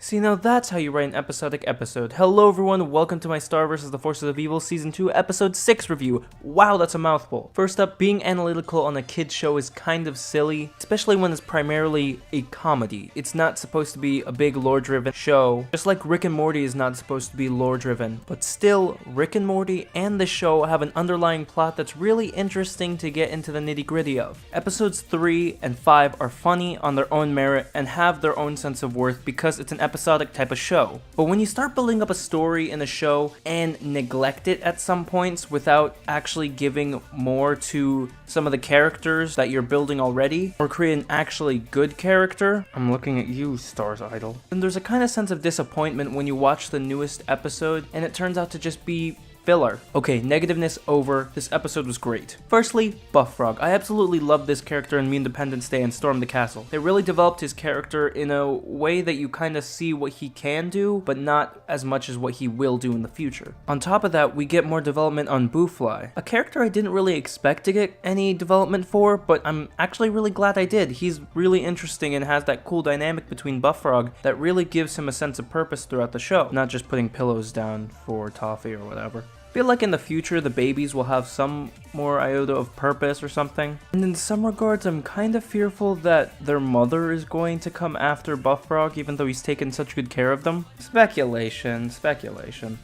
See, now that's how you write an episodic episode. Hello everyone, welcome to my Star vs. the Forces of Evil Season 2 Episode 6 review. Wow, that's a mouthful. First up, being analytical on a kid's show is kind of silly, especially when it's primarily a comedy. It's not supposed to be a big lore-driven show, just like Rick and Morty is not supposed to be lore-driven. But still, Rick and Morty and the show have an underlying plot that's really interesting to get into the nitty-gritty of. Episodes 3 and 5 are funny on their own merit and have their own sense of worth because it's an episodic type of show. But when you start building up a story in a show and neglect it at some points without actually giving more to some of the characters that you're building already, or create an actually good character, I'm looking at you, Star's Idol, then there's a kind of sense of disappointment when you watch the newest episode and it turns out to just be filler. Okay, negativeness over. This episode was great. Firstly, Buffrog. I absolutely love this character in Me Independence Day and Storm the Castle. They really developed his character in a way that you kind of see what he can do, but not as much as what he will do in the future. On top of that, we get more development on Boofly, a character I didn't really expect to get any development for, but I'm actually really glad I did. He's really interesting and has that cool dynamic between Buffrog that really gives him a sense of purpose throughout the show, not just putting pillows down for Toffee or whatever. I feel like in the future the babies will have some more iota of purpose or something. And in some regards I'm kind of fearful that their mother is going to come after Buffrog even though he's taken such good care of them. Speculation.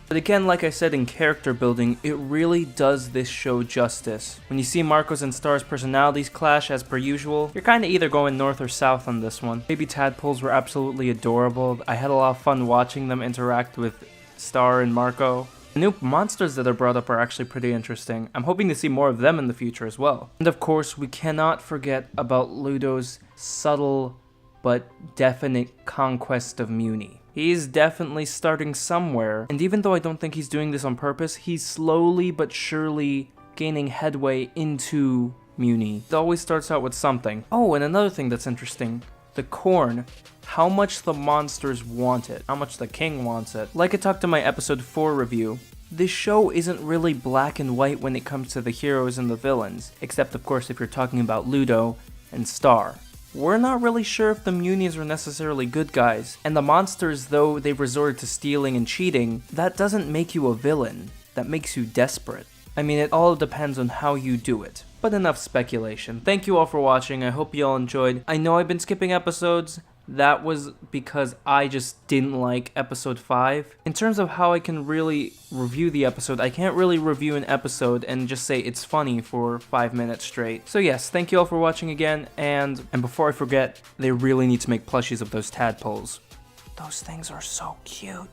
But again, like I said, in character building, it really does this show justice. When you see Marco's and Star's personalities clash as per usual, you're kind of either going north or south on this one. Baby tadpoles were absolutely adorable. I had a lot of fun watching them interact with Star and Marco. The new monsters that are brought up are actually pretty interesting. I'm hoping to see more of them in the future as well. And of course, we cannot forget about Ludo's subtle but definite conquest of Muni. He's definitely starting somewhere, and even though I don't think he's doing this on purpose, he's slowly but surely gaining headway into Muni. It always starts out with something. Oh, and another thing that's interesting. The corn, how much the monsters want it, how much the king wants it. Like I talked in my episode 4 review, this show isn't really black and white when it comes to the heroes and the villains, except of course if you're talking about Ludo and Star. We're not really sure if the Munis are necessarily good guys, and the monsters, though they've resorted to stealing and cheating, that doesn't make you a villain, that makes you desperate. I mean, it all depends on how you do it. But enough speculation. Thank you all for watching, I hope you all enjoyed. I know I've been skipping episodes, that was because I just didn't like episode 5. In terms of how I can really review the episode, I can't really review an episode and just say it's funny for 5 minutes straight. So yes, thank you all for watching again, and before I forget, they really need to make plushies of those tadpoles. Those things are so cute.